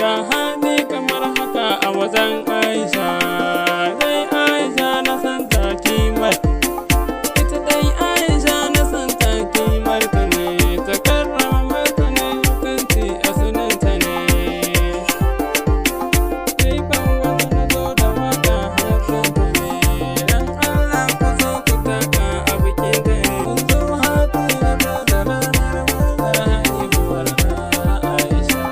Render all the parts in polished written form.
ga hali kamar haka a wajen Aisha. Dai Aisha na san ta kimar, ita dai Aisha na san ta kimar ta ne, ta karrama mata ne mutunci a sunanta ne. Dai ban wata na zo da waka harsenta ne, dan Allah ku zo ku taka a bikin ta ne. Kun zo hatu na zo da ranar murnar haihuwar Aisha.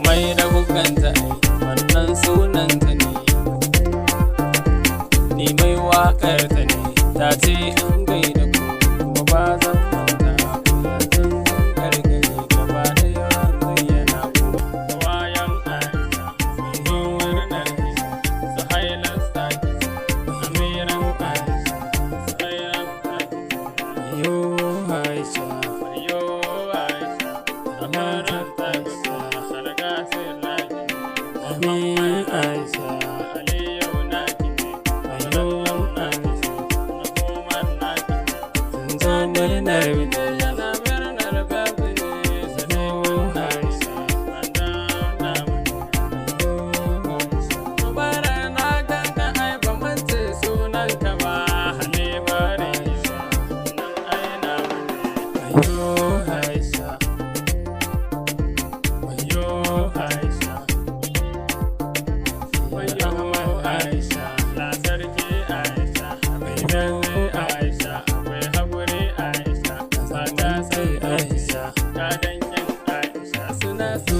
Mai da kukanta wannan sunanta ne, ni mai waƙar ta ne, ta ce in gaida ku kuma ba zan manta ku, yanzu zan gargare gaba ɗaya zayyana ku. Wayan Aisha, tsohuwar Aisha, su hailar sake, amiran Aisha, su hailar sake. Yo Aisha, yo Aisha, amaran Aisha, har gasir laki, amin Aisha, aliyu naki ne, aliyu Aisha, na komar naki ne. Sun zo murnar biki, yana murnar babu ne, su nemo Aisha, wanda namu ne. Aisha, Mubara na ganka ai ba mance sunanka ba, Halima Aisha, nan ai namu ne. Ayo Aisha, wayo Aisha, wayo Aisha, la sarki Aisha, akwai gaske Aisha, akwai haƙuri Aisha, mata sai Aisha, ga dangin Aisha suna so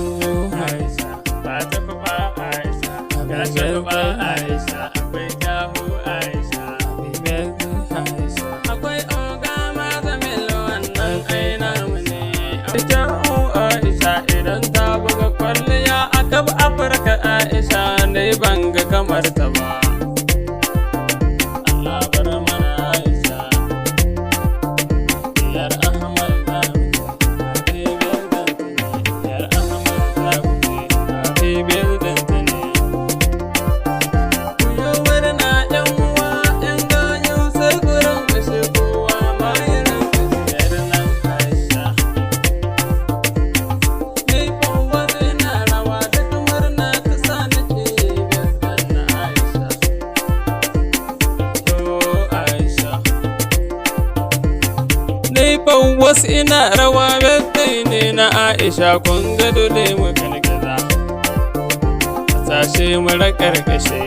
Aisha, ba ta ba Aisha, ga shagaba Aisha, akwai kyahu Aisha, Aisha, akwai oga mazamilo wannan ai namu ne. Kyahu Aisha idan ta buga kwalliya a kaf Afirka Aisha ne ban ga kamar ta ba. Allah bar mana Aisha, diyar Ahmad Zaku, happy birthday ne, diyar Ahmad Zaku, happy birthday ne. Ku yi murna ƴan uwa, ƴan gayu sai ku rangashe kowa ma ya rangashe yar nan Aisha. Ni kowa ina rawa duk murna ta sa nake birthday na Aisha. Yo Aisha, ni wasu ina rawa birthday ne na Aisha, kun ga dole mu gargaza, a tashe mu raƙarƙashe.